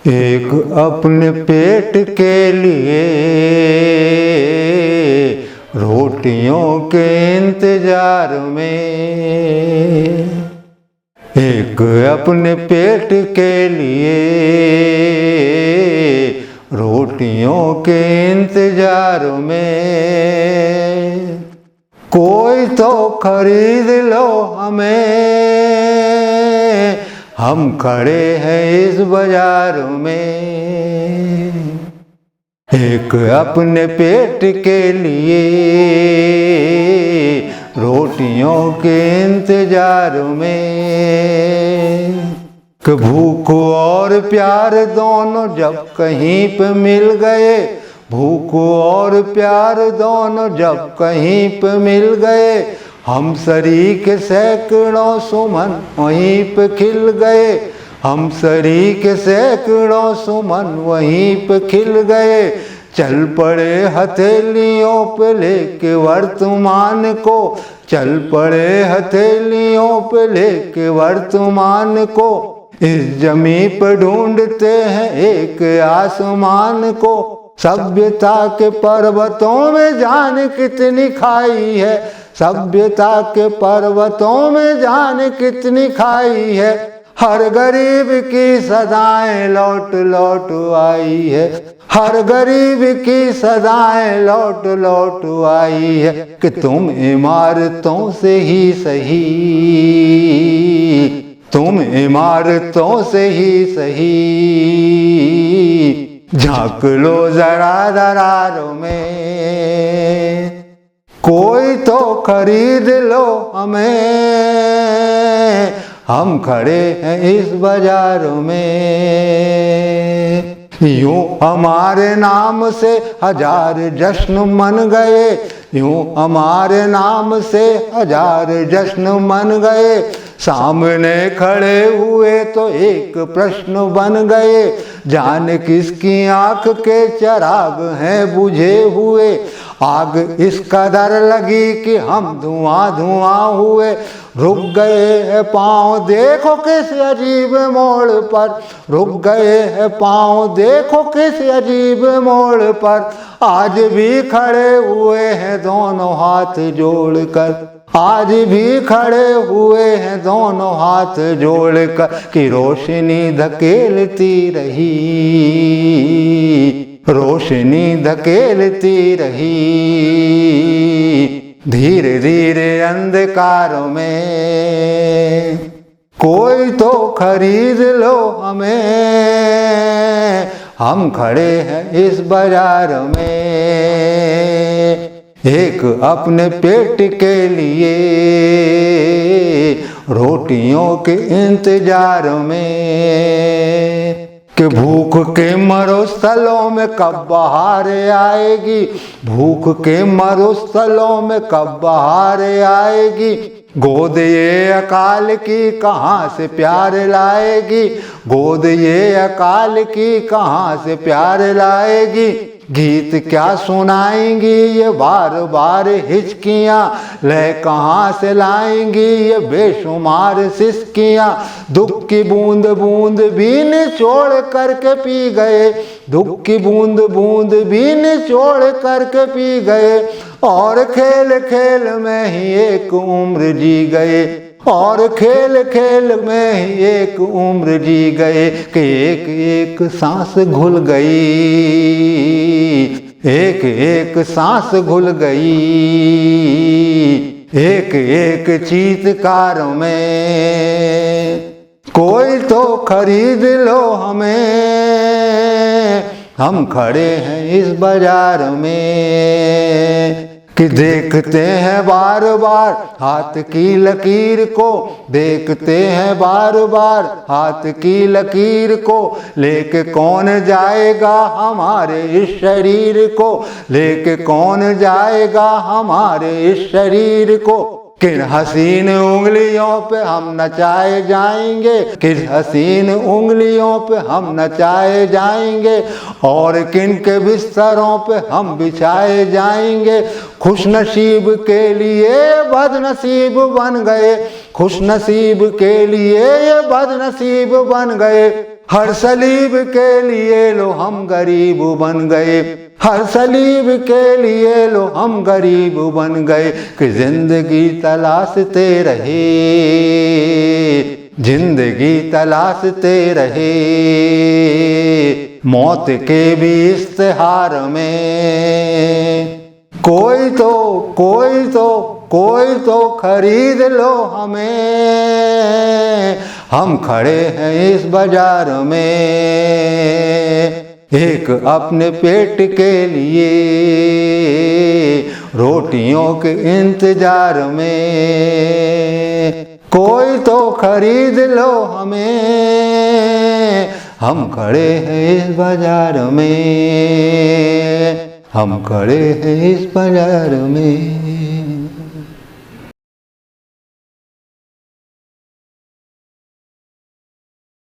एक अपने पेट के लिए रोटियों के इंतजार में, एक अपने पेट के लिए रोटियों के इंतजार में, कोई तो खरीद लो हमें, हम खड़े हैं इस बाजार में। एक अपने पेट के लिए रोटियों के इंतजार में, कि भूख और प्यार दोनों जब कहीं पे मिल गए, भूख और प्यार दोनों जब कहीं पे मिल गए, हम शरीक सैकड़ों सुमन वहीं पे खिल गए, हम शरीक सैकड़ों सुमन वहीं पे खिल गए। चल पड़े हथेलियों पे लेके वर्तमान को, चल पड़े हथेलियों पे लेके वर्तमान को, इस जमी पे ढूंढते हैं एक आसमान को। सभ्यता के पर्वतों में जान कितनी खाई है, सभ्यता के पर्वतों में जान कितनी खाई है, हर गरीब की सदाएं लौट लौट आई है, हर गरीब की सदाएं लौट लौट आई है। कि तुम इमारतों से ही सही, तुम इमारतों से ही सही, झांक लो जरा दरारों में, कोई तो खरीद लो हमें, हम खड़े हैं इस बाजार में। यूं हमारे नाम से हजार जश्न मन गए, यूं हमारे नाम से हजार जश्न मन गए, सामने खड़े हुए तो एक प्रश्न बन गए, जान किसकी आंख के चिराग हैं बुझे हुए, आग इस कदर लगी कि हम धुआं धुआं हुए, रुक गए हैं पाँव देखो किस अजीब मोड़ पर, रुक गए हैं पाँव देखो किस अजीब मोड़ पर, आज भी खड़े हुए हैं दोनों हाथ जोड़कर, आज भी खड़े हुए हैं दोनों हाथ जोड़कर, कि रोशनी धकेलती रही, रोशनी धकेलती रही, धीरे धीरे अंधकारों में, कोई तो खरीद लो हमें, हम खड़े हैं इस बाजार में। एक अपने पेट के लिए रोटियों के इंतजार में, कि भूख के मरो स्थलों में कब बहार आएगी, भूख के मरो स्थलों में कब बहार आएगी, गोद ये अकाल की कहाँ से प्यार लाएगी, गोद ये अकाल की कहाँ से प्यार लाएगी। गीत क्या सुनाएंगी ये बार बार हिचकियाँ, लय कहाँ से लाएंगी ये बेशुमार सिसकियाँ, दुख की बूंद बूंद भी निचोड़ करके पी गए, दुख की बूंद बूंद भी निचोड़ करके पी गए, और खेल खेल में ही एक उम्र जी गए, और खेल खेल में ही एक उम्र जी गए, कि एक एक सांस घुल गई, एक एक सांस घुल गई, एक एक चीत्कार में, कोई तो खरीद लो हमें, हम खड़े हैं इस बाजार में। कि देखते हैं बार बार हाथ की लकीर को, देखते हैं बार बार हाथ की लकीर को, लेके कौन जाएगा हमारे इस शरीर को, लेके कौन जाएगा हमारे इस शरीर को। किन हसीन उंगलियों पे हम नचाए जाएंगे, किन हसीन उंगलियों पे हम नचाए जाएंगे, और किन के बिस्तरों पे हम बिछाए जाएंगे। खुश नसीब के लिए बदनसीब बन गए, खुश नसीब के लिए ये बदनसीब बन गए, हर सलीब के लिए लो हम गरीब बन गए, हर सलीब के लिए लो हम गरीब बन गए, कि जिंदगी तलाशते रहे, जिंदगी तलाशते रहे, मौत के भी इश्तिहार में। कोई तो खरीद लो हमें, हम खड़े हैं इस बाजार में, एक अपने पेट के लिए रोटियों के इंतजार में। कोई तो खरीद लो हमें, हम खड़े हैं इस बाजार में, हम खड़े हैं इस बाजार में।